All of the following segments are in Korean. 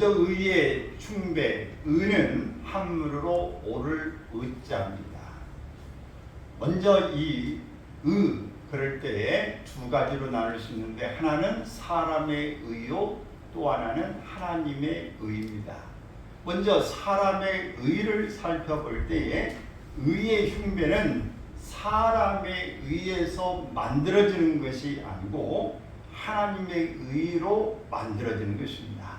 의의 흉배, 의는 한문으로 오를 의자입니다. 먼저 이 의, 그럴 때에 두 가지로 나눌 수 있는데, 하나는 사람의 의요, 또 하나는 하나님의 의입니다. 먼저 사람의 의를 살펴볼 때에 의의 흉배는 사람에 의해서 만들어지는 것이 아니고 하나님의 의로 만들어지는 것입니다.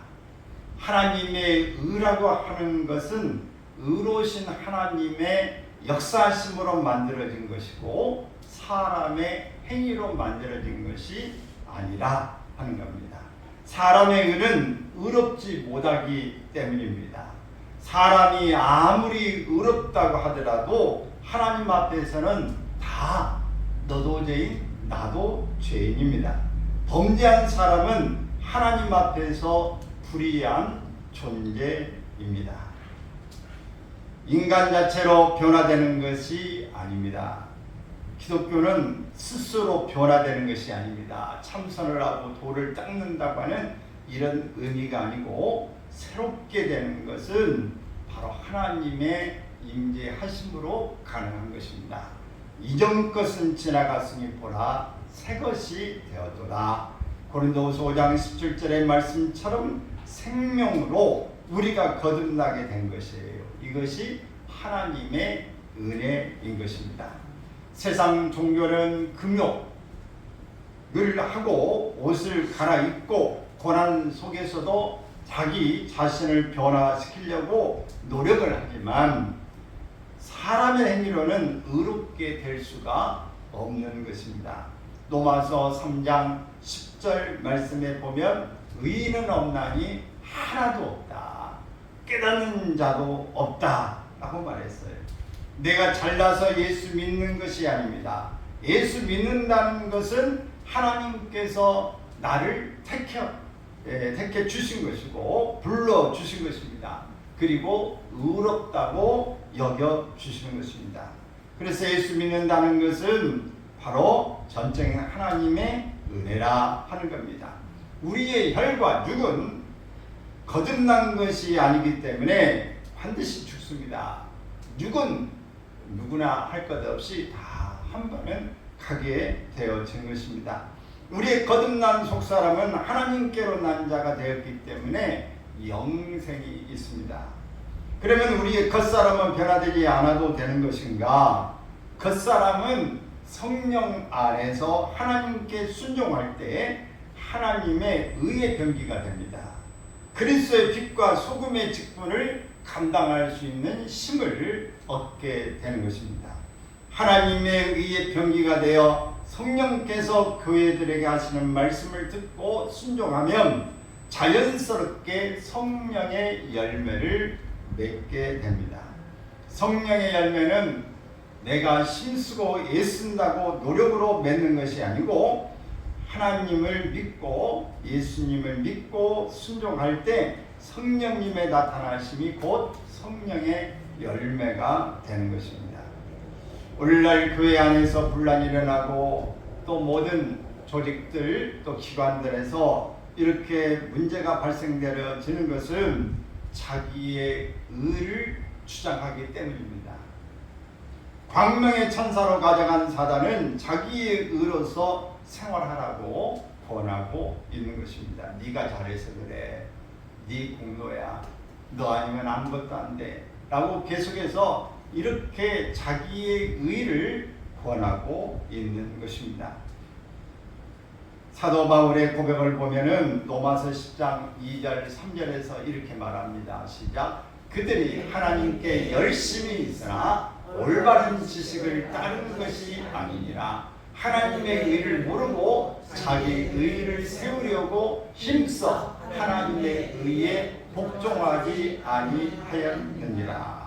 하나님의 의라고 하는 것은 의로우신 하나님의 역사심으로 만들어진 것이고 사람의 행위로 만들어진 것이 아니라 하는 겁니다. 사람의 의는 의롭지 못하기 때문입니다. 사람이 아무리 의롭다고 하더라도 하나님 앞에서는 다 너도 죄인 나도 죄인입니다. 범죄한 사람은 하나님 앞에서 불의한 존재입니다. 인간 자체로 변화되는 것이 아닙니다. 기독교는 스스로 변화되는 것이 아닙니다. 참선을 하고 돌을 닦는다고 하는 이런 의미가 아니고, 새롭게 되는 것은 바로 하나님의 임재하심으로 가능한 것입니다. 이전 것은 지나갔으니 보라 새 것이 되었도다. 고린도후서 5장 17절의 말씀처럼 생명으로 우리가 거듭나게 된 것이에요. 이것이 하나님의 은혜인 것입니다. 세상 종교는 금욕을 하고 옷을 갈아입고 고난 속에서도 자기 자신을 변화시키려고 노력을 하지만 사람의 행위로는 의롭게 될 수가 없는 것입니다. 로마서 3장 10절 말씀에 보면 의인은 없나니 하나도 없다. 깨닫는 자도 없다 라고 말했어요. 내가 잘나서 예수 믿는 것이 아닙니다. 예수 믿는다는 것은 하나님께서 나를 택해 주신 것이고 불러 주신 것입니다. 그리고 의롭다고 여겨 주시는 것입니다. 그래서 예수 믿는다는 것은 바로 전적인 하나님의 은혜라 하는 겁니다. 우리의 혈과 육은 거듭난 것이 아니기 때문에 반드시 죽습니다. 육은 누구나 할 것 없이 다 한 번은 가게 되어진 것입니다. 우리의 거듭난 속사람은 하나님께로 난 자가 되었기 때문에 영생이 있습니다. 그러면 우리의 겉사람은 변화되지 않아도 되는 것인가? 겉사람은 성령 안에서 하나님께 순종할 때 하나님의 의의 병기가 됩니다. 그리스도의 빛과 소금의 직분을 감당할 수 있는 힘을 얻게 되는 것입니다. 하나님의 의의 병기가 되어 성령께서 교회들에게 하시는 말씀을 듣고 순종하면 자연스럽게 성령의 열매를 맺게 됩니다. 성령의 열매는 내가 힘쓰고 애쓴다고 노력으로 맺는 것이 아니고 하나님을 믿고 예수님을 믿고 순종할 때 성령님의 나타나심이 곧 성령의 열매가 되는 것입니다. 오늘날 교회 안에서 분란이 일어나고 또 모든 조직들 또 기관들에서 이렇게 문제가 발생되어지는 것은 자기의 의를 주장하기 때문입니다. 광명의 천사로 가져간 사단은 자기의 의로서 생활하라고 권하고 있는 것입니다. 네가 잘해서 그래. 네 공로야. 너 아니면 아무것도 안 돼. 라고 계속해서 이렇게 자기의 의를 권하고 있는 것입니다. 사도 바울의 고백을 보면은 로마서 10장 2절 3절에서 이렇게 말합니다. 시작. 그들이 하나님께 열심히 있으나 올바른 지식을 따르는 것이 아니니라. 하나님의 의를 모르고 자기 의를 세우려고 힘써 하나님의 의에 복종하지 아니하였느니라.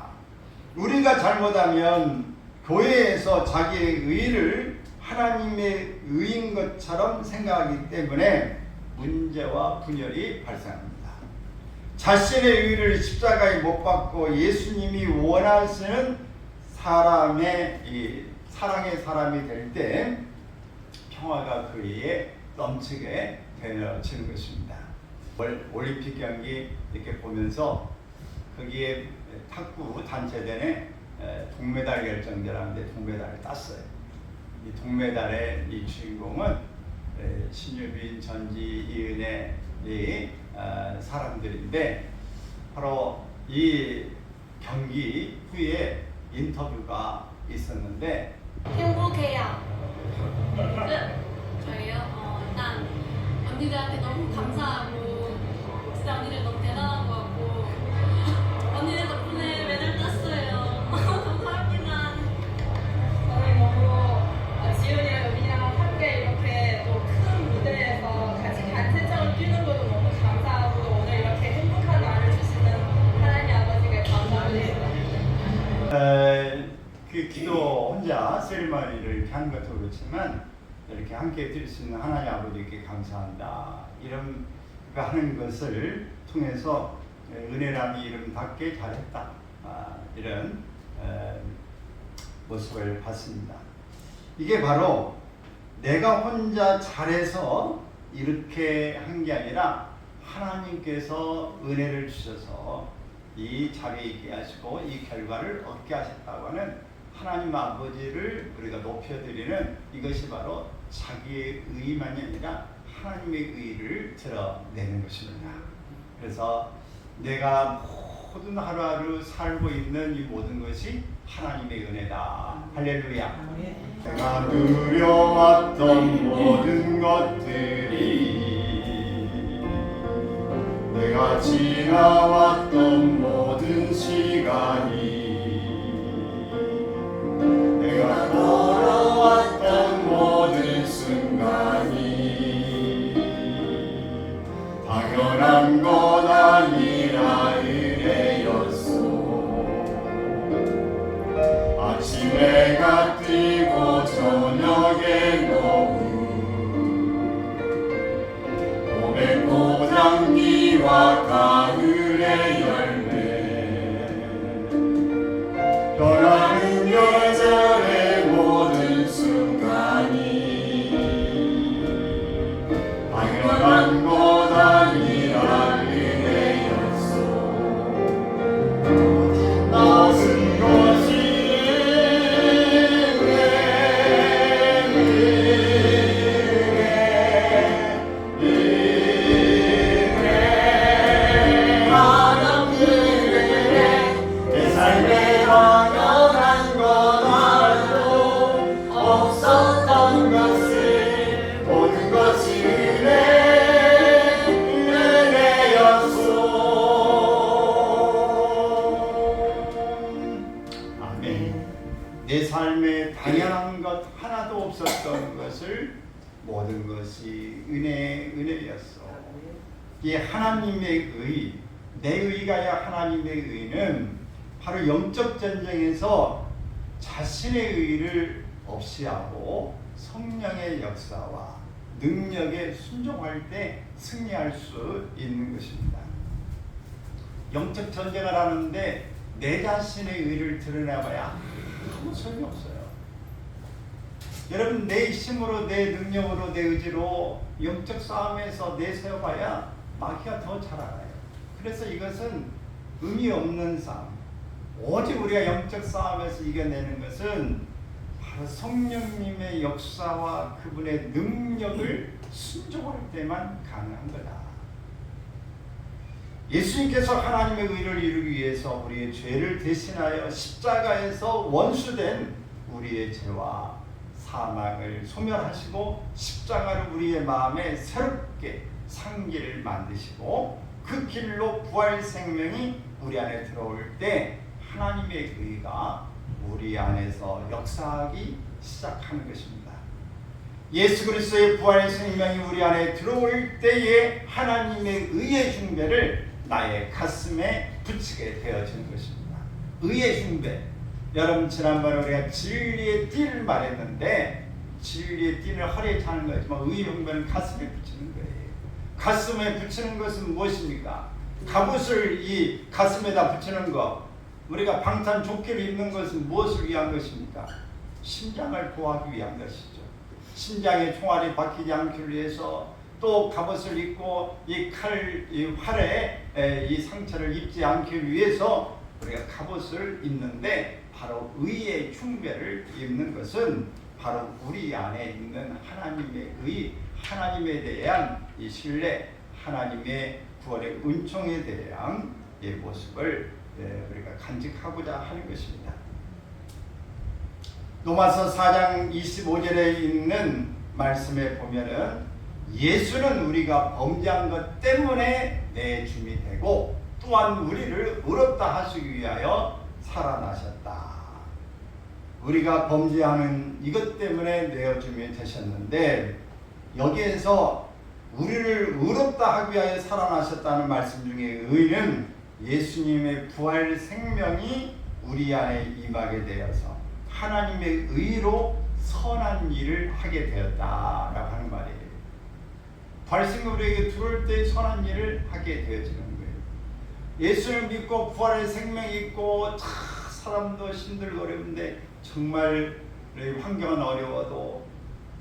우리가 잘못하면 교회에서 자기의 의를 하나님의 의인 것처럼 생각하기 때문에 문제와 분열이 발생합니다. 자신의 의를 십자가에 못 박고 예수님이 원하시는 사람의 사랑의 사람이 될 때 평화가 그에게 넘치게 되어지는 것입니다. 올림픽 경기 이렇게 보면서 거기에 탁구 단체대회 동메달 결정되라는데 동메달을 땄어요. 이 동메달의 이 주인공은 신유빈, 전지, 이은혜 이 사람들인데 바로 이 경기 후에 인터뷰가 있었는데 행복해요. 저희요? 일단 언니들한테 너무 감사하고 진짜 언니들 너무 대단한 것 같고 언니들 덕분에 메달 땄어요. 감사합니다. 저희 너무 지훈이랑 여빈이랑 함께 이렇게 또 큰 무대에서 같이 단체적으로 뛰는 것도 너무 감사하고 오늘 이렇게 행복한 날을 주시는 하나님 아버지께 감사합니다. 그 기도 혼자 세리머니를 이렇게 하는 것도 그렇지만 이렇게 함께 드릴 수 있는 하나님 아버지께 감사한다. 이런 하는 것을 통해서 은혜람이 이름답게 잘했다. 이런 모습을 봤습니다. 이게 바로 내가 혼자 잘해서 이렇게 한 게 아니라 하나님께서 은혜를 주셔서 이 자리에 있게 하시고 이 결과를 얻게 하셨다고 하는 하나님 아버지를 우리가 높여드리는 이것이 바로 자기의 의만이 아니라 하나님의 의를 드러내는 것입니다. 그래서 내가 모든 하루하루 살고 있는 이 모든 것이 하나님의 은혜다. 할렐루야. 내가 누려왔던 모든 것들이 내가 지나왔던 모든 시간이 내가 걸어왔던 모든 순간이 당연한 건 아니라 은혜였소. 아침에 해가 뜨고 저녁에 노을 봄의 꽃향기와 가을의 열매 변하는 계절의 모든 순간이 당연한 것 아니라 은혜였소. 모든 것이 내 삶에 당연한 것 하나도 없었던 것을 모든 것이 은혜였어. 이 하나님의 의, 내 의가 아니라 하나님의 의는 바로 영적 전쟁에서 자신의 의를 없이 하고 성령의 역사와 능력에 순종할 때 승리할 수 있는 것입니다. 영적 전쟁을 하는데 내 자신의 의를 드러내봐야 아무 소용이 없어요. 여러분, 내 힘으로, 내 능력으로, 내 의지로 영적 싸움에서 내세워봐야 마귀가 더 잘 알아요. 그래서 이것은 의미 없는 싸움. 오직 우리가 영적 싸움에서 이겨내는 것은 바로 성령님의 역사와 그분의 능력을 순종할 때만 가능한 거다. 예수님께서 하나님의 의를 이루기 위해서 우리의 죄를 대신하여 십자가에서 원수된 우리의 죄와 사망을 소멸하시고 십자가를 우리의 마음에 새롭게 상기를 만드시고 그 길로 부활 생명이 우리 안에 들어올 때 하나님의 의가 우리 안에서 역사하기 시작하는 것입니다. 예수 그리스도의 부활의 생명이 우리 안에 들어올 때에 하나님의 의의 흉배를 나의 가슴에 붙이게 되어지는 것입니다. 의의 흉배. 여러분, 지난번에 우리가 진리의 띠를 말했는데 진리의 띠는 허리에 차는 거지만 의의 흉배는 가슴에 붙이는 거예요. 가슴에 붙이는 것은 무엇입니까? 갑옷을 이 가슴에다 붙이는 것, 우리가 방탄 조끼를 입는 것은 무엇을 위한 것입니까? 심장을 보호하기 위한 것이죠. 심장에 총알이 박히지 않기 위해서 또 갑옷을 입고 이 활에 이 상처를 입지 않기 위해서 우리가 갑옷을 입는데, 바로 의의 흉배를 입는 것은 바로 우리 안에 있는 하나님의 의, 하나님에 대한 이 신뢰, 하나님의 구원의 은총에 대한 이 모습을 우리가 간직하고자 하는 것입니다. 로마서 4장 25절에 있는 말씀에 보면은 예수는 우리가 범죄한 것 때문에 내 주님이 되고 또한 우리를 의롭다 하시기 위하여 살아나셨다. 우리가 범죄하는 이것 때문에 내 주님이 되셨는데, 여기에서 우리를 의롭다 하기 위하여 살아나셨다는 말씀 중에 의는 예수님의 부활 생명이 우리 안에 임하게 되어서 하나님의 의로 선한 일을 하게 되었다라고 하는 말이에요. 부활 생명이 우리에게 들어올 때 선한 일을 하게 되어지는 거예요. 예수를 믿고 부활의 생명이 있고 사람도 힘들고 어려운데, 정말 환경은 어려워도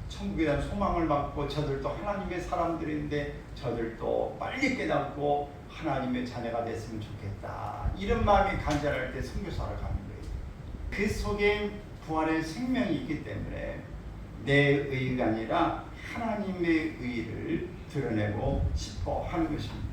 천국에 대한 소망을 갖고 저들도 하나님의 사람들인데 저들도 빨리 깨닫고 하나님의 자녀가 됐으면 좋겠다, 이런 마음이 간절할 때 선교사를 가는 거예요. 그 속에 부활의 생명이 있기 때문에 내 의가 아니라 하나님의 의를 드러내고 싶어 하는 것입니다.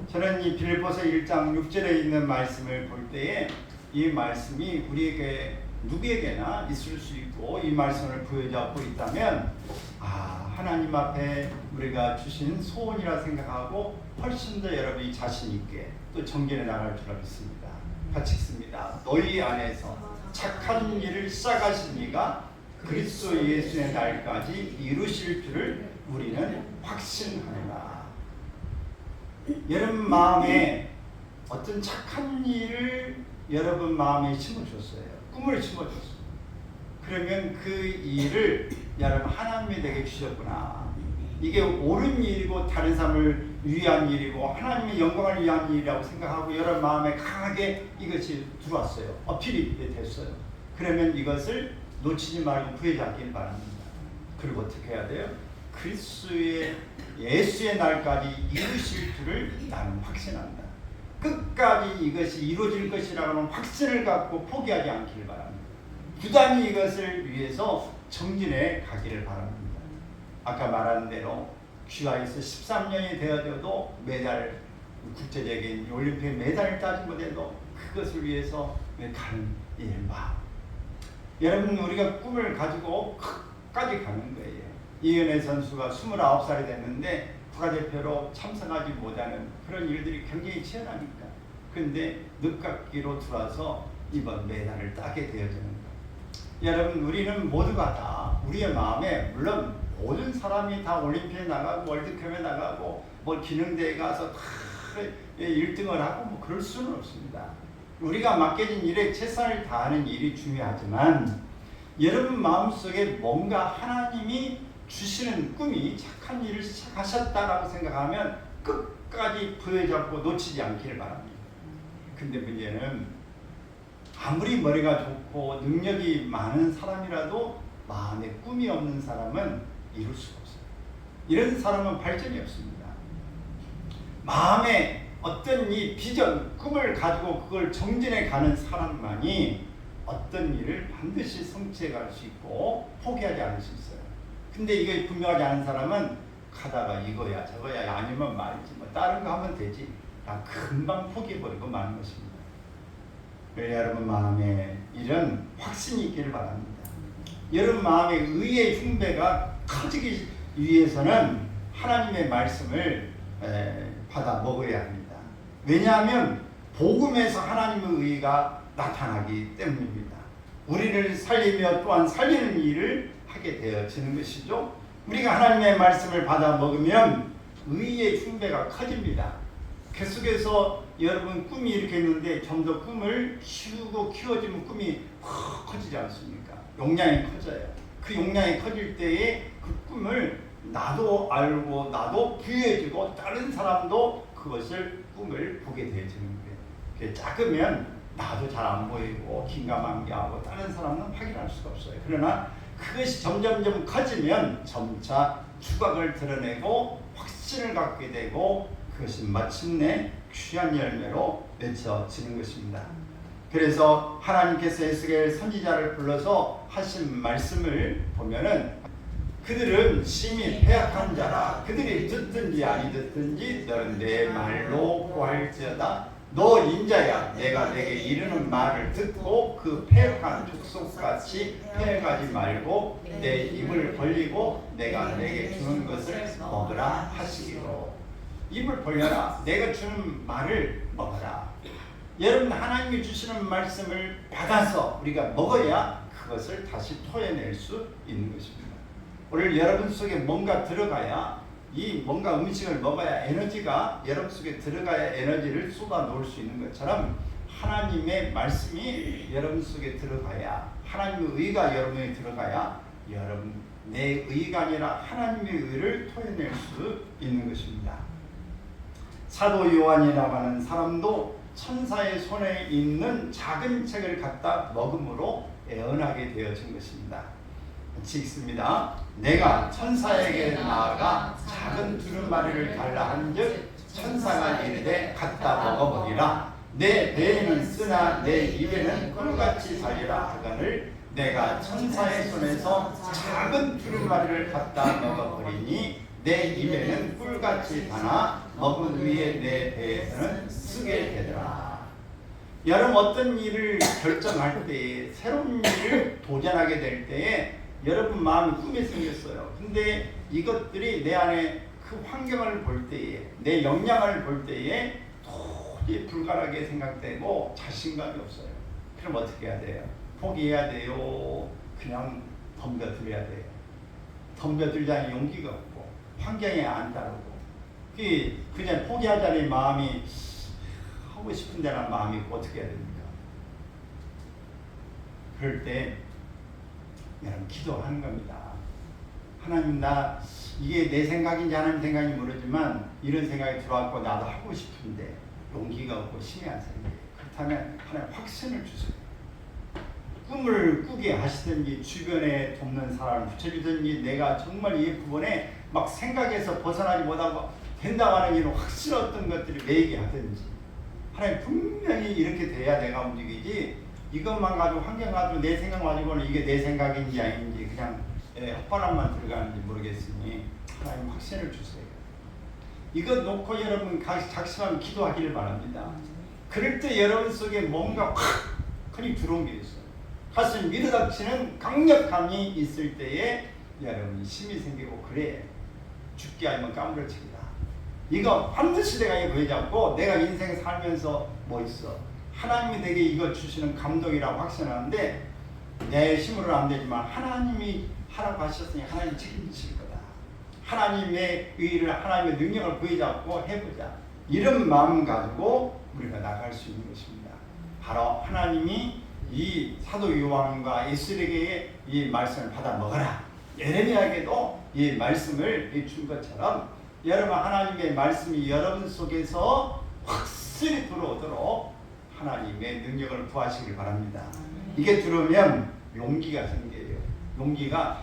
저는 이 빌립보서 1장 6절에 있는 말씀을 볼 때에 이 말씀이 우리에게 누구에게나 있을 수 있고, 이 말씀을 부여잡고 있다면 하나님 앞에 우리가 주신 소원이라 생각하고 훨씬 더 여러분이 자신 있게 또 정진해 나갈 줄 믿습니다. 같이 읽습니다. 너희 안에서 착한 일을 시작하신 이가 그리스도 예수의 날까지 이루실 줄을 우리는 확신하노라. 여러분 마음에 어떤 착한 일을 여러분 마음에 심어줬어요. 꿈을 심어줬어요. 그러면 그 일을 여러분 하나님이 되게 주셨구나. 이게 옳은 일이고 다른 사람을 위한 일이고 하나님의 영광을 위한 일이라고 생각하고 여러분 마음에 강하게 이것이 들어왔어요. 어필이 됐어요. 그러면 이것을 놓치지 말고 부여잡길 바랍니다. 그리고 어떻게 해야 돼요? 그리스도의 예수의 날까지 이루실 줄을 나는 확신한다. 끝까지 이것이 이루어질 것이라는 확신을 갖고 포기하지 않기를 바랍니다. 부단히 이것을 위해서 정진해 가기를 바랍니다. 아까 말한 대로 귀화에서 13년이 되어도 매달 국제적인 올림픽 메달을 따진 못해도 그것을 위해서 가는 일마. 여러분 우리가 꿈을 가지고 끝까지 가는 거예요. 이은혜 선수가 29살이 됐는데 국가대표로 참석하지 못하는 그런 일들이 굉장히 치열하니까. 그런데 늦깎이로 들어와서 이번 메달을 따게 되어지는 거예요. 여러분 우리는 모두가 다 우리의 마음에, 물론 모든 사람이 다 올림피아에 나가고 월드컵에 나가고 뭐 기능대회에 가서 다 1등을 하고 뭐 그럴 수는 없습니다. 우리가 맡겨진 일에 최선을 다하는 일이 중요하지만 여러분 마음속에 뭔가 하나님이 주시는 꿈이 착한 일을 시작하셨다라고 생각하면 끝까지 부여잡고 놓치지 않기를 바랍니다. 근데 문제는 아무리 머리가 좋고 능력이 많은 사람이라도 마음에 꿈이 없는 사람은 이룰 수가 없어요. 이런 사람은 발전이 없습니다. 마음에 어떤 이 비전, 꿈을 가지고 그걸 정진해 가는 사람만이 어떤 일을 반드시 성취해 갈 수 있고 포기하지 않을 수 있어요. 근데 이게 분명하지 않은 사람은 가다가 이거야 저거야 아니면 말이지 뭐 다른 거 하면 되지 금방 포기해버리고 마는 것입니다. 여러분 마음에 이런 확신이 있기를 바랍니다. 여러분 마음에 의의 흉배가 커지기 위해서는 하나님의 말씀을 받아 먹어야 합니다. 왜냐하면 복음에서 하나님의 의가 나타나기 때문입니다. 우리를 살리며 또한 살리는 일을 하게 되어지는 것이죠. 우리가 하나님의 말씀을 받아 먹으면 의의 흉배가 커집니다. 계속해서 여러분 꿈이 이렇게 있는데 좀 더 꿈을 키우고 키워지면 꿈이 확 커지지 않습니까? 용량이 커져요. 그 용량이 커질 때에 그 꿈을 나도 알고 나도 부여해주고 다른 사람도 그것을 꿈을 보게 되어지는 거예요. 작으면 나도 잘 안 보이고 긴가만가하고 다른 사람은 확인할 수가 없어요. 그러나 그것이 점점점 커지면 점차 두각을 드러내고 확신을 갖게 되고 그것이 마침내 귀한 열매로 맺혀지는 것입니다. 그래서 하나님께서 에스겔 선지자를 불러서 하신 말씀을 보면은 그들은 심히 패악한 자라. 그들이 듣든지 아니 듣든지 너는 내 말로 구할지어다. 너 인자야, 내가 내게 이르는 말을 듣고 그 패역한 족속같이 패역하지 말고 내 입을 벌리고 내가 내게 주는 것을 먹으라 하시기로. 입을 벌려라. 내가 주는 말을 먹어라. 여러분, 하나님이 주시는 말씀을 받아서 우리가 먹어야 그것을 다시 토해낼 수 있는 것입니다. 오늘 여러분 속에 뭔가 들어가야, 이 뭔가 음식을 먹어야 에너지가 여러분 속에 들어가야 에너지를 쏟아 놓을 수 있는 것처럼 하나님의 말씀이 여러분 속에 들어가야, 하나님의 의가 여러분에 들어가야 여러분 내 의가 아니라 하나님의 의를 토해낼 수 있는 것입니다. 사도 요한이라고 하는 사람도 천사의 손에 있는 작은 책을 갖다 먹음으로 애언하게 되어진 것입니다. 읽습니다. 내가 천사에게 나아가 작은 두루마리를 달라 한즉 천사가 이르되 갖다 먹어보리라. 내 배에는 쓰나 내 입에는 꿀같이 달리라 하거늘 내가 천사의 손에서 작은 두루마리를 갖다 먹어버리니 내 입에는 꿀같이 다나 먹은 후에 내 배에서는 쓰게 되더라. 여러분, 어떤 일을 결정할 때에, 새로운 일을 도전하게 될 때에 여러분 마음에 꿈이 생겼어요. 근데 이것들이 내 안에 그 환경을 볼 때에, 내 역량을 볼 때에 도저히 불가하게 생각되고 자신감이 없어요. 그럼 어떻게 해야 돼요? 포기해야 돼요? 그냥 덤벼들어야 돼요? 덤벼들자니 용기가 없고 환경에 안 따르고 그냥 포기하자니 마음이 하고 싶은 데나 마음이 있고 어떻게 해야 됩니까? 그럴 때 여러분 기도하는 겁니다. 하나님, 나 이게 내 생각인지 하나님 생각인지 모르지만 이런 생각이 들어왔고 나도 하고 싶은데 용기가 없고 힘이 안 생겨요. 그렇다면 하나님 확신을 주세요. 꿈을 꾸게 하시든지 주변에 돕는 사람을 붙여주든지 내가 정말 이 부분에 막 생각에서 벗어나지 못하고 된다고 하는 이런 확신 어떤 것들을 매이게 하든지 하나님 분명히 이렇게 돼야 내가 움직이지 이것만 가지고 환경 가지고 내 생각 가지고는 이게 내 생각인지 아닌지 그냥 헛바람만 들어가는지 모르겠으니 하나님 확신을 주세요. 이것 놓고 여러분 작심하면 기도하기를 바랍니다. 그럴 때 여러분 속에 뭔가 확 흔히 들어온 게 있어요. 가슴 밀어닥치는 강력함이 있을 때에 여러분이 힘이 생기고 그래 죽게 아니면 까무러치기다. 이거 반드시 내가 이거 보여잡고 내가 인생 살면서 뭐 있어. 하나님이 내게 이걸 주시는 감동이라고 확신하는데 내 힘으로는 안 되지만 하나님이 하라고 하셨으니 하나님이 책임지실 거다. 하나님의 의를 하나님의 능력을 보여잡고 해보자. 이런 마음 가지고 우리가 나갈 수 있는 것입니다. 바로 하나님이 이 사도 요한과 에스겔에게 이 말씀을 받아 먹어라. 예레미야에게도 이 말씀을 준 것처럼 여러분 하나님의 말씀이 여러분 속에서 확실히 들어오도록 하나님의 능력을 구하시길 바랍니다. 이게 들어오면 용기가 생겨요. 용기가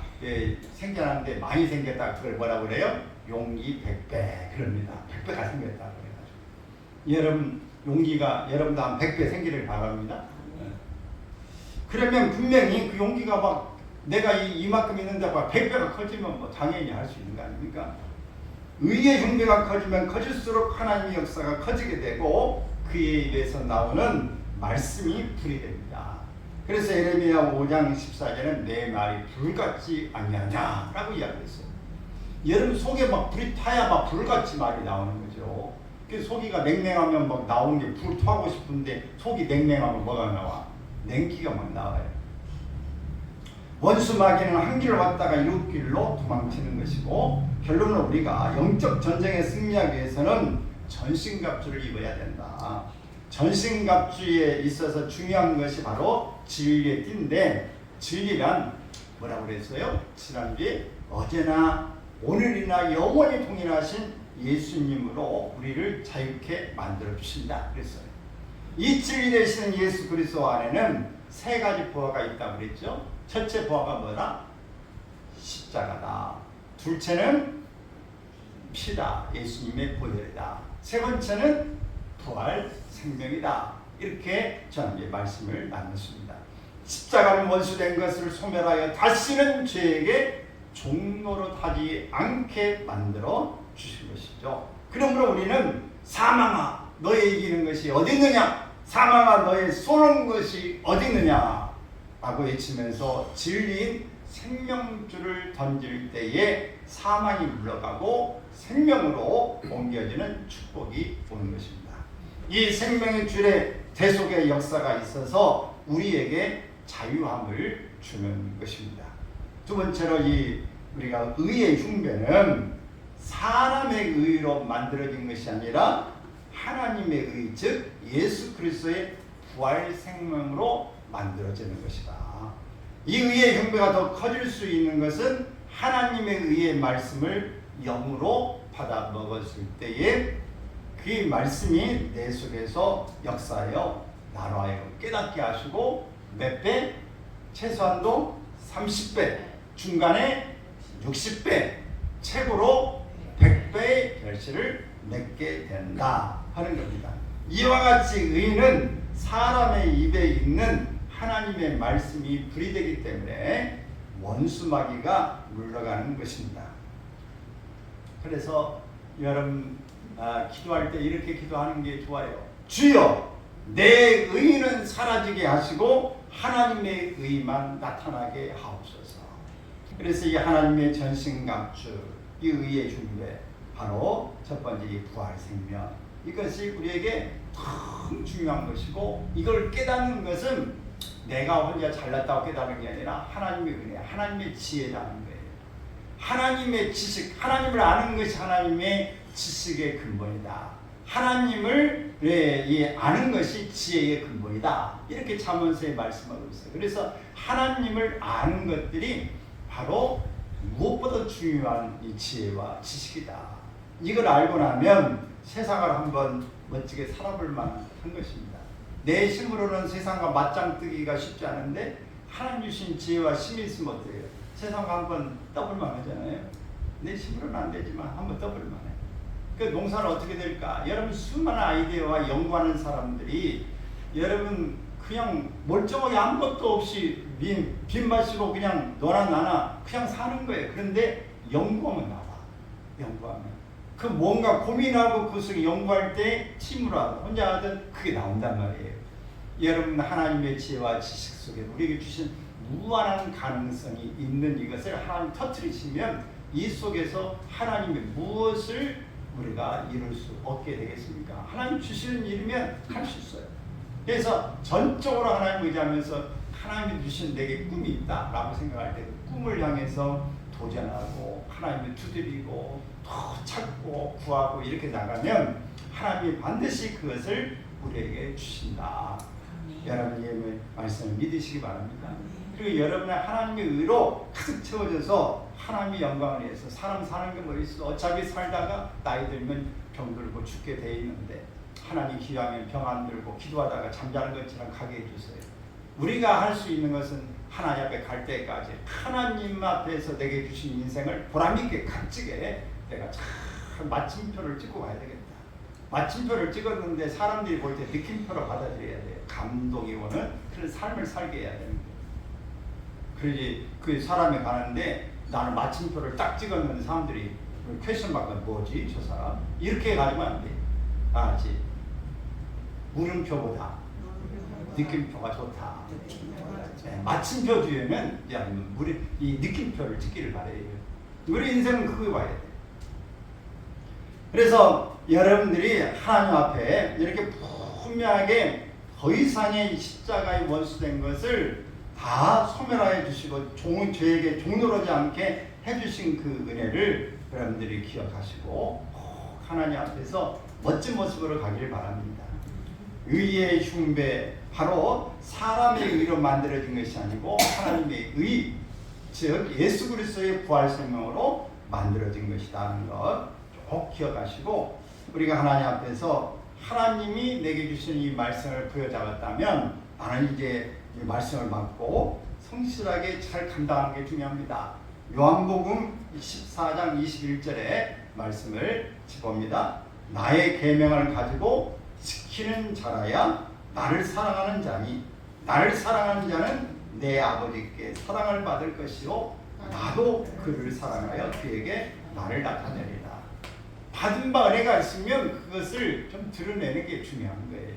생겨나는데 많이 생겼다. 그걸 뭐라고 그래요? 용기 100배 그럽니다. 100배가 생겼다 그래가지고 여러분 용기가 여러분도 한 100배 생기를 바랍니다. 그러면 분명히 그 용기가 막 내가 이만큼 있는데 막 100배가 커지면 뭐 당연히 할 수 있는 거 아닙니까? 의의 흉배가 커지면 커질수록 하나님의 역사가 커지게 되고 그의 입에서 나오는 말씀이 불이 됩니다. 그래서 예레미야 5장 14절에는 내 말이 불같지 아니하냐 라고 이야기했어요. 여러분 속에 막 불이 타야 막 불같이 말이 나오는 거죠. 그 속이가 냉랭하면 막 나오는 게 불토하고 싶은데 속이 냉랭하면 뭐가 나와? 냉기가 막 나와요. 원수 마귀는 한 길을 왔다가 일곱 길로 도망치는 것이고 결론은 우리가 영적 전쟁에 승리하기 위해서는 전신갑주를 입어야 된다. 전신갑주에 있어서 중요한 것이 바로 진리의 띠인데 진리란 뭐라고 그랬어요? 지난주에 어제나 오늘이나 영원히 동일하신 예수님으로 우리를 자유케 만들어 주신다 그랬어요. 이 진리 되시는 예수 그리스도 안에는 세 가지 보화가 있다고 그랬죠. 첫째 보화가 뭐다? 십자가다. 둘째는 피다. 예수님의 보혈이다. 세 번째는 부활 생명이다. 이렇게 저는 말씀을 나눴습니다. 십자가는 원수된 것을 소멸하여 다시는 죄에게 종로로 타지 않게 만들어 주신 것이죠. 그러므로 우리는 사망아 너의 이기는 것이 어디 있느냐, 사망아 너의 쏘는 것이 어디 있느냐 라고 외치면서 진리인 생명줄을 던질 때에 사망이 물러가고 생명으로 옮겨지는 축복이 오는 것입니다. 이 생명의 줄에 대속의 역사가 있어서 우리에게 자유함을 주는 것입니다. 두 번째로 우리가 의의 흉배는 사람의 의로 만들어진 것이 아니라 하나님의 의, 즉 예수 그리스도의 부활 생명으로 만들어지는 것이다. 이 의의 흉배가 더 커질 수 있는 것은 하나님의 의의 말씀을 영으로 받아 먹었을 때에 그 말씀이 내 속에서 역사하여 나로 하여금 깨닫게 하시고 몇 배? 최소한도 30배, 중간에 60배, 최고로 100배의 결실을 맺게 된다 하는 겁니다. 이와 같이 의는 사람의 입에 있는 하나님의 말씀이 불이 되기 때문에 원수마귀가 물러가는 것입니다. 그래서 여러분 기도할 때 이렇게 기도하는 게 좋아요. 주여 내 의는 사라지게 하시고 하나님의 의만 나타나게 하옵소서. 그래서 이 하나님의 전신갑주, 이 의의 흉배, 바로 첫 번째 이 부활 생명, 이것이 우리에게 참 중요한 것이고, 이걸 깨닫는 것은 내가 혼자 잘났다고 깨닫는 게 아니라 하나님의 은혜, 하나님의 지혜라는 거예요. 하나님의 지식, 하나님을 아는 것이 하나님의 지식의 근본이다. 하나님을 아는 것이 지혜의 근본이다. 이렇게 잠언서에 말씀하고 있어요. 그래서 하나님을 아는 것들이 바로 무엇보다 중요한 이 지혜와 지식이다. 이걸 알고 나면 세상을 한번 멋지게 살아볼 만한 것입니다. 내 힘으로는 세상과 맞짱 뜨기가 쉽지 않은데 하나님 주신 지혜와 힘이 있으면 어때요? 세상과 한번 떠볼만 하잖아요. 내 힘으로는 안 되지만 한번 떠볼만 해. 그 농사는 어떻게 될까? 여러분 수많은 아이디어와 연구하는 사람들이 여러분 그냥 멀쩡하게 아무것도 없이 빈 마시고 그냥 너나 나나 그냥 사는 거예요. 그런데 연구하면 나와. 연구하면 그 뭔가 고민하고 그 속에 연구할 때 팀으로 하든 혼자 하든 그게 나온단 말이에요. 여러분 하나님의 지혜와 지식 속에 우리에게 주신 무한한 가능성이 있는 이것을 하나님 터뜨리시면 이 속에서 하나님의 무엇을 우리가 이룰 수 없게 되겠습니까? 하나님 주시는 일이면 할 수 있어요. 그래서 전적으로 하나님 의지하면서 하나님이 주신 내게 꿈이 있다라고 생각할 때 그 꿈을 향해서 도전하고 하나님을 두드리고 더 찾고 구하고 이렇게 나가면 하나님이 반드시 그것을 우리에게 주신다. 여러분이 이 말씀을 믿으시기 바랍니다. 그리고 여러분의 하나님의 의로 가득 채워져서 하나님의 영광을 위해서 사람 사는 게 뭐 있어? 어차피 살다가 나이 들면 병들고 죽게 돼 있는데 하나님 기왕에 병 안 들고 기도하다가 잠자는 것처럼 가게 해주세요. 우리가 할 수 있는 것은 하나님 앞에 갈 때까지 하나님 앞에서 내게 주신 인생을 보람있게 값지게 내가 잘 마침표를 찍고 가야 되겠다. 마침표를 찍었는데 사람들이 볼 때 느낌표로 받아들여야 돼요. 감동이 오는 그런 삶을 살게 해야 되는 거예요. 그러지 그 사람이 가는데 나는 마침표를 딱 찍었는데 사람들이 퀘스천 받고 뭐지 저 사람? 이렇게 가지면 안 돼. 알지? 물음표보다 느낌표가 좋다. 네, 마침표 뒤에는 우리 이 느낌표를 찍기를 바래요. 우리 인생은 그거에 와야 돼. 그래서 여러분들이 하나님 앞에 이렇게 분명하게 더 이상의 십자가의 원수된 것을 다 소멸하여 주시고 죄에게 종노하지 않게 해주신 그 은혜를 여러분들이 기억하시고 하나님 앞에서 멋진 모습으로 가기를 바랍니다. 의의 흉배, 바로 사람의 의로 만들어진 것이 아니고 하나님의 의, 즉 예수 그리스도의 부활 생명으로 만들어진 것이라는 것 꼭 기억하시고, 우리가 하나님 앞에서 하나님이 내게 주신 이 말씀을 부여잡았다면 나는 이제 이 말씀을 받고 성실하게 잘 감당하는 게 중요합니다. 요한복음 14장 21절의 말씀을 짚어봅니다. 나의 계명을 가지고 지키는 자라야 나를 사랑하는 자니 나를 사랑하는 자는 내 아버지께 사랑을 받을 것이요 나도 그를 사랑하여 그에게 나를 나타내리라. 받은 바 은혜가 있으면 그것을 좀 드러내는 게 중요한 거예요.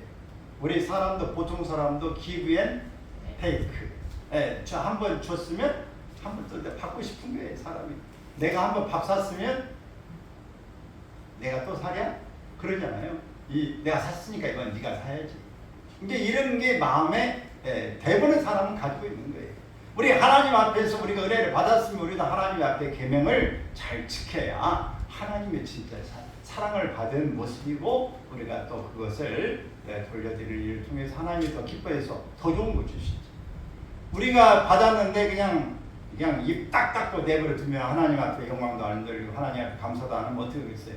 우리 사람도 보통 사람도 give and take. 저 한 번 줬으면 한 번 또 받고 싶은 거예요. 사람이 내가 한 번 밥 샀으면 내가 또 사랴? 그러잖아요. 내가 샀으니까 이건 네가 사야지. 이제 이런 게 마음에 대부분의 사람은 가지고 있는 거예요. 우리 하나님 앞에서 우리가 은혜를 받았으면 우리도 하나님 앞에 계명을 잘 지켜야 하나님의 진짜 사랑을 받은 모습이고 우리가 또 그것을 돌려드릴 일을 통해서 하나님이 더 기뻐해서 더 좋은 거 주시지. 우리가 받았는데 그냥 입 딱 닫고 내버려 두면 하나님 앞에 영광도 안 돌리고 하나님 앞에 감사도 안 하면 어떻게 되겠어요?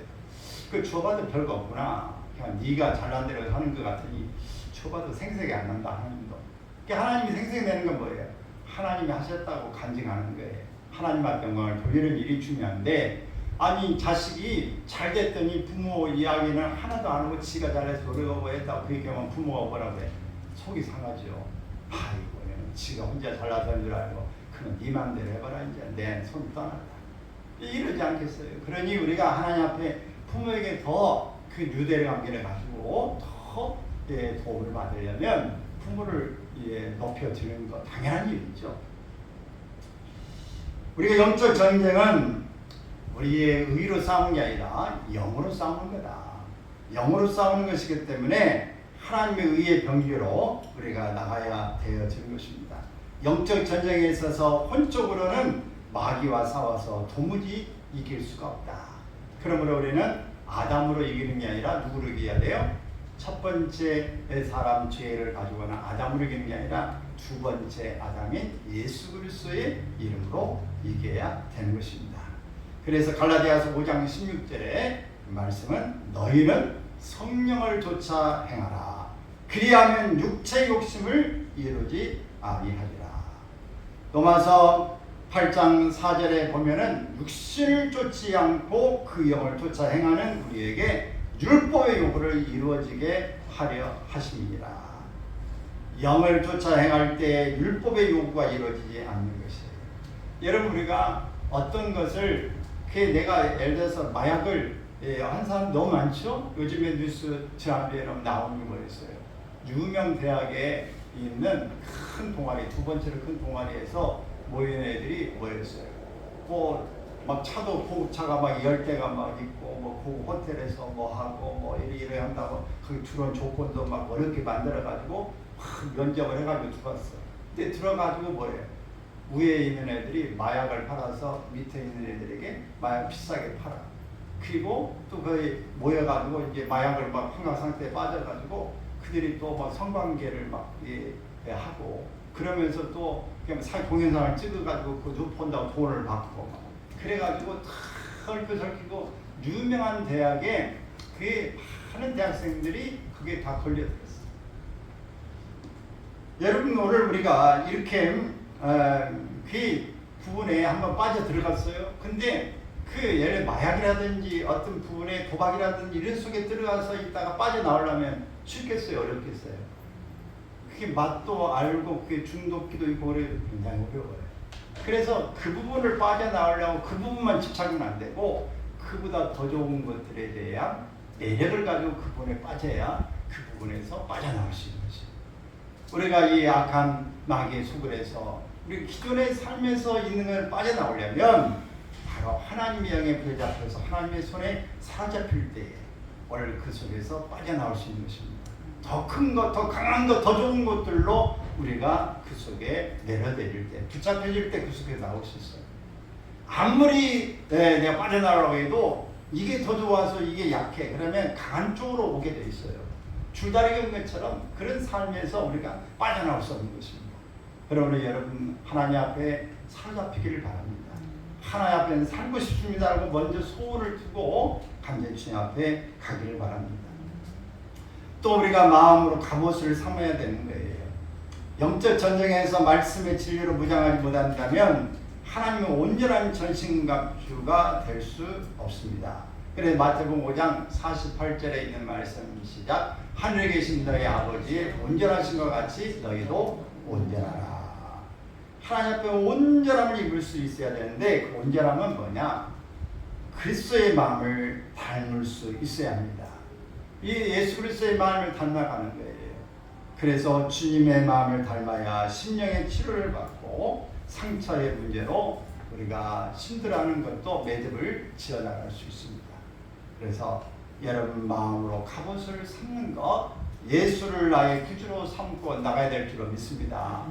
그 줘봐도 별거 없구나. 그냥 네가 잘난 대로 하는 것 같으니 줘봐도 생색이 안 난다. 하나님도. 그러니까 하나님이 생색이 내는 건 뭐예요? 하나님이 하셨다고 간증하는 거예요. 하나님 앞에 영광을 돌리는 일이 중요한데 아니 자식이 잘 됐더니 부모 이야기는 하나도 안 하고 지가 잘해서 우리가 뭐 했다고 그 얘기하면 부모가 뭐라고 해? 속이 상하죠. 아이고 지가 혼자 잘나서는 줄 알고 그건 네 맘대로 해봐라. 이제 내 손 떠났다. 이러지 않겠어요? 그러니 우리가 하나님 앞에 부모에게 더 그 유대 관계를 가지고 더 도움을 받으려면 부모를 높여드리는 거 당연한 일이죠. 우리가 영적 전쟁은 우리의 의로 싸우는 게 아니라 영으로 싸우는 거다. 영으로 싸우는 것이기 때문에 하나님의 의의 병기로 우리가 나가야 되어지는 것입니다. 영적 전쟁에 있어서 혼적으로는 마귀와 싸워서 도무지 이길 수가 없다. 그러므로 우리는 아담으로 이기는 게 아니라 누구로 이겨야 돼요? 첫 번째 사람 죄를 가지고는 아담으로 이기는 게 아니라 두 번째 아담인 예수 그리스도의 이름으로 이겨야 되는 것입니다. 그래서 갈라디아서 5장 16절의 말씀은 너희는 성령을 좇아 행하라. 그리하면 육체 욕심을 이루지 아니하리라. 로마서 8장 4절에 보면은 육신을 쫓지 않고 그 영을 쫓아 행하는 우리에게 율법의 요구를 이루어지게 하려 하심이니라. 영을 쫓아 행할 때 율법의 요구가 이루어지지 않는 것이에요. 여러분 우리가 어떤 것을 내가 예를 들어서 마약을 한 사람 너무 많죠? 요즘에 뉴스 지난주에 나오는 게 뭐였어요? 유명 대학에 있는 큰 동아리, 두 번째로 큰 동아리에서 모이는 애들이 뭐였어요? 막 차도 고급차가 막 10대가 막 있고 뭐 고급 호텔에서 뭐 하고 뭐 이래 한다고 그 주런 조건도 막 어렵게 만들어 가지고 면접을 해가지고 들어갔어. 근데 들어가지고 뭐예요? 위에 있는 애들이 마약을 팔아서 밑에 있는 애들에게 마약 비싸게 팔아. 그리고 또 거기 모여가지고 이제 마약을 막 환각 상태에 빠져가지고 그들이 또 막 성관계를 막 하고 그러면서 또 그냥 동영상을 찍어가지고 그 눈 본다고 돈을 받고 막 그래가지고 다 설키고 유명한 대학에 그게 많은 대학생들이 그게 다 걸려들었어. 여러분 오늘 우리가 이렇게 그 부분에 한번 빠져 들어갔어요. 근데 그 예를 마약이라든지 어떤 부분에 도박이라든지 이런 속에 들어가서 있다가 빠져나오려면 쉽겠어요? 어렵겠어요? 그게 맛도 알고 그게 중독기도 있고 그래 굉장히 어려워요. 그래서 그 부분을 빠져나오려고 그 부분만 집착하면 안 되고 그보다 더 좋은 것들에 대한 매력을 가지고 그 부분에 빠져야 그 부분에서 빠져나올 수 있는 것이에요. 우리가 이 악한 마귀의 속을 해서 우리 기존의 삶에서 있는 걸 빠져나오려면 바로 하나님의 영에 부여잡혀서 하나님의 손에 사로잡힐 때에 오늘 그 속에서 빠져나올 수 있는 것입니다. 더 큰 것, 더 강한 것, 더 좋은 것들로 우리가 그 속에 내려내릴 때, 붙잡혀질 때 그 속에 나올 수 있어요. 아무리 내가 빠져나오려고 해도 이게 더 좋아서 이게 약해. 그러면 강한 쪽으로 오게 돼 있어요. 줄다리기 온 것처럼 그런 삶에서 우리가 빠져나올 수 없는 것입니다. 그러므로 여러분 하나님 앞에 사로잡히기를 바랍니다. 하나님 앞에는 살고 싶습니다라고 먼저 소원을 두고 간절히 주님 앞에 가기를 바랍니다. 또 우리가 마음으로 갑옷을 삼아야 되는 거예요. 영적 전쟁에서 말씀의 진리로 무장하지 못한다면 하나님의 온전한 전신갑주가 될 수 없습니다. 그래서 마태복음 5장 48절에 있는 말씀 시작. 하늘에 계신 너희 아버지의 온전하신 것 같이 너희도 온전하라. 하나님 앞에 온전함을 입을 수 있어야 되는데 그 온전함은 뭐냐? 그리스도의 마음을 닮을 수 있어야 합니다. 이 예수 그리스도의 마음을 닮아가는 거예요. 그래서 주님의 마음을 닮아야 심령의 치료를 받고 상처의 문제로 우리가 힘들어하는 것도 매듭을 지어나갈 수 있습니다. 그래서 여러분 마음으로 갑옷을 삼는 것, 예수를 나의 구주로 삼고 나가야 될 줄로 믿습니다.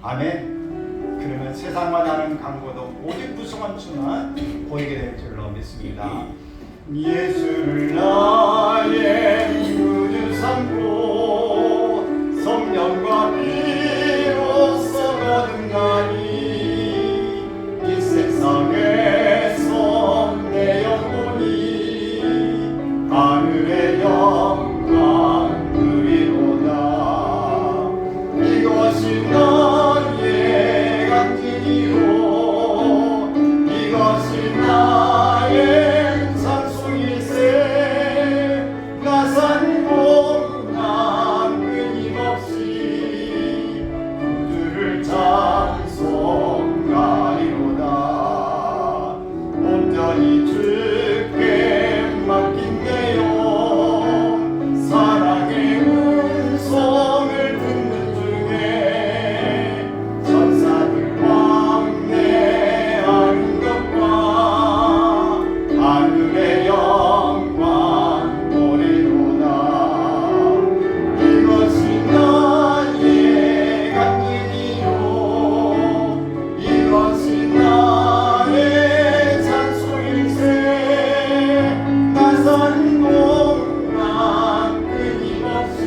아멘. 그러면 세상과 다른 강고도 오직 구성원 주만 보이게 될 줄로 믿습니다. 예수를 나의 구주 삼고 성령과 피로써 거듭나니 이 세상에서 내 영혼이 하늘의 영광 누리로다. 이것이 나의 간증이요 이것이 나의 찬송일세. 나 살고 난 끊임없이 구주를 찬송하리로다. 온전히 주께 맡긴 내 영 사랑의 음성을 듣는 중에 천사들 왕래하는 것과 하늘의 영광 보리로다. 이것이 나의 간증이요 이것이 나의 찬송일세. 나선 공간 끊임없이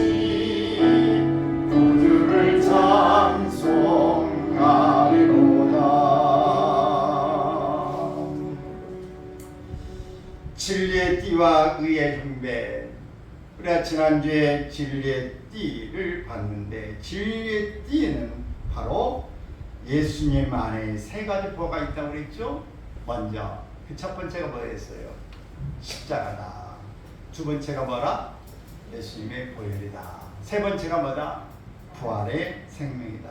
구주를 찬송하리로다. 진리의 띠와 의의 흉배. 우리가 지난주에 진리의 띠를 봤는데 진리의 띠는 바로 예수님 안에 세 가지 보가 있다고 그랬죠. 먼저 그 첫 번째가 뭐였어요? 십자가다. 두 번째가 뭐라? 예수님의 보혈이다. 세 번째가 뭐다? 부활의 생명이다.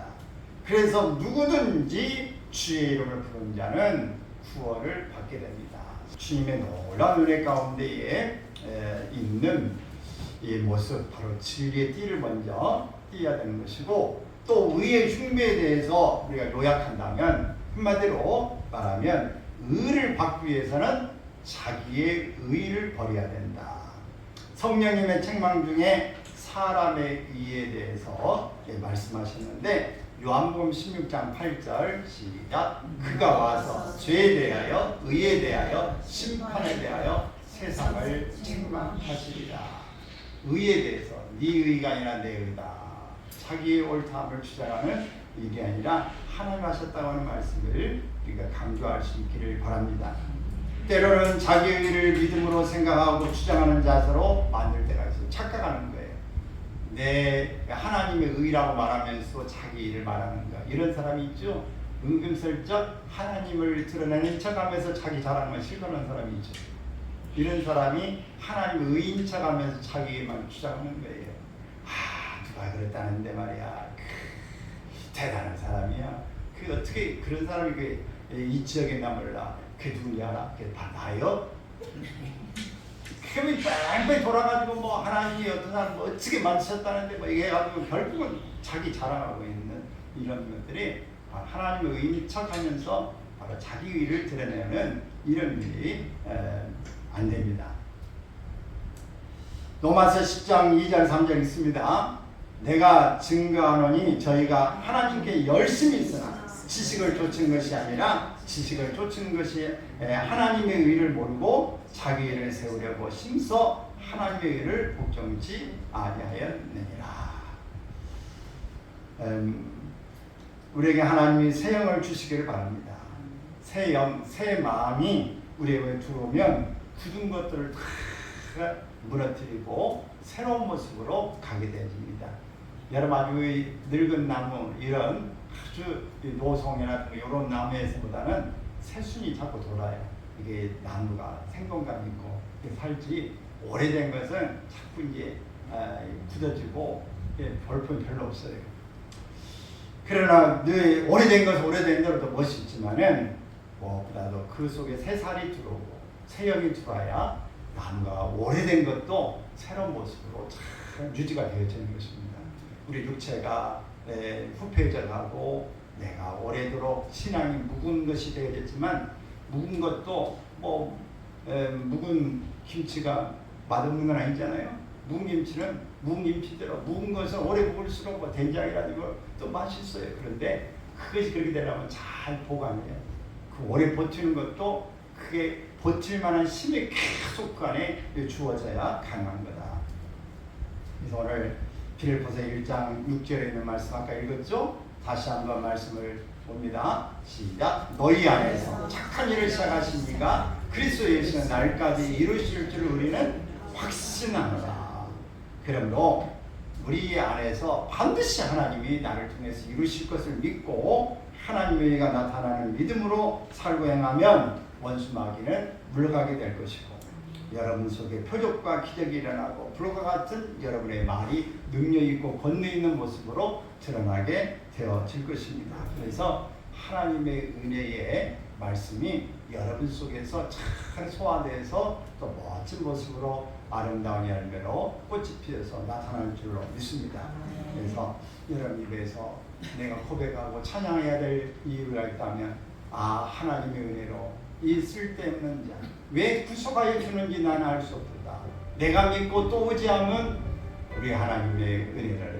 그래서 누구든지 주의 이름을 부르는 자는 구원을 받게 됩니다. 주님의 놀라운 은혜 가운데에 있는 이 모습, 바로 진리의 띠를 먼저 띠어야 되는 것이고, 또 의의 흉배에 대해서 우리가 요약한다면, 한마디로 말하면 의를 받기 위해서는 자기의 의를 버려야 된다. 성령님의 책망 중에 사람의 의에 대해서 말씀하셨는데, 요한복음 16장 8절 시작. 그가 와서 죄에 대하여 의에 대하여 심판에 대하여 세상을 책망하시리라. 의에 대해서 네 의가 아니라 내 의다. 자기의 옳다함을 주장하는 일이 아니라 하나님 하셨다고 하는 말씀을 우리가 강조할 수 있기를 바랍니다. 때로는 자기 의를 믿음으로 생각하고 주장하는 자세로 만들 때가 있어요. 착각하는 거예요. 내 하나님의 의라고 말하면서 자기 일을 말하는 거. 이런 사람이 있죠. 은근슬쩍 하나님을 드러내는 척하면서 자기 자랑만 실천하는 사람이 있죠. 이런 사람이 하나님의 의인 척하면서 자기만 주장하는 거예요. 누가 그랬다는데 말이야. 대단한 사람이야. 그 어떻게 그런 사람이 이 지역에 있나 몰라. 그게 누군지 알아? 그게 다 나요? 그러면 뺑뺑 돌아가지고 뭐 하나님이 어떤 사람 뭐 어떻게 만드셨다는데 뭐 이게 가지고 결국은 자기 자랑하고 있는 이런 것들이 하나님의 의인 척하면서 바로 자기 의를 드러내는 이런 일이 안 됩니다. 로마서 10장 2절 3절 있습니다. 내가 증거하노니 저희가 하나님께 열심히 있으나 지식을 좇은 것이 아니라 지식을 좇은 것이 하나님의 의를 모르고 자기 의를 세우려고 힘써 하나님의 의를 복종치 아니하였느니라. 우리에게 하나님이 새 영을 주시기를 바랍니다. 새 영, 새 마음이 우리에게 들어오면 굳은 것들을 다 무너뜨리고 새로운 모습으로 가게 됩니다. 여러분 아주 늙은 나무 이런 아주 노송이나 이런 나무에서보다는 새순이 자꾸 돌아요. 이게 나무가 생동감 있고 살지 오래된 것은 자꾸 이제 굳어지고 볼품이 별로 없어요. 그러나 늘 오래된 것은 오래된 대로 멋있지만은 무엇보다도 그 속에 새살이 들어오고 새영이 들어와야 나무가 오래된 것도 새로운 모습으로 잘 유지가 되어지는 것입니다. 우리 육체가 후패져가고 내가 오래도록 신앙이 묵은 것이 되어졌지만 묵은 것도 묵은 김치가 맛없는 건 아니잖아요. 묵은 김치는 묵은 김치대로 묵은 것은 오래 묵을수록 된장이라든가 또 맛있어요. 그런데 그것이 그렇게 되려면 잘 보관해요. 그 오래 버티는 것도 그게 버틸 만한 힘이 계속 그 안에 주어져야 가능한 거다. 그래서 오늘 빌립보서 1장 6절에 있는 말씀 아까 읽었죠? 다시 한번 말씀을 봅니다. 시작. 너희 안에서 착한 일을 시작하신 이가 그리스도 예수의 날까지 이루실 줄 우리는 확신하노라. 그러므로 우리 안에서 반드시 하나님이 나를 통해서 이루실 것을 믿고 하나님의 의가 나타나는 믿음으로 살고 행하면 원수 마귀는 물러가게 될 것이고 여러분 속에 표적과 기적이 일어나고 불과 같은 여러분의 말이 능력 있고 권능 있는 모습으로 드러나게 되어질 것입니다. 그래서 하나님의 은혜의 말씀이 여러분 속에서 잘 소화돼서 또 멋진 모습으로 아름다운 열매로 꽃이 피어서 나타날 줄로 믿습니다. 그래서 여러분 입에서 내가 고백하고 찬양해야 될 이유가 있다면 하나님의 은혜로 이 쓸데없는 자 왜 구속하여 주는지 나는 알 수 없다. 내가 믿고 또 오지 않으면 우리 하나님의 은혜를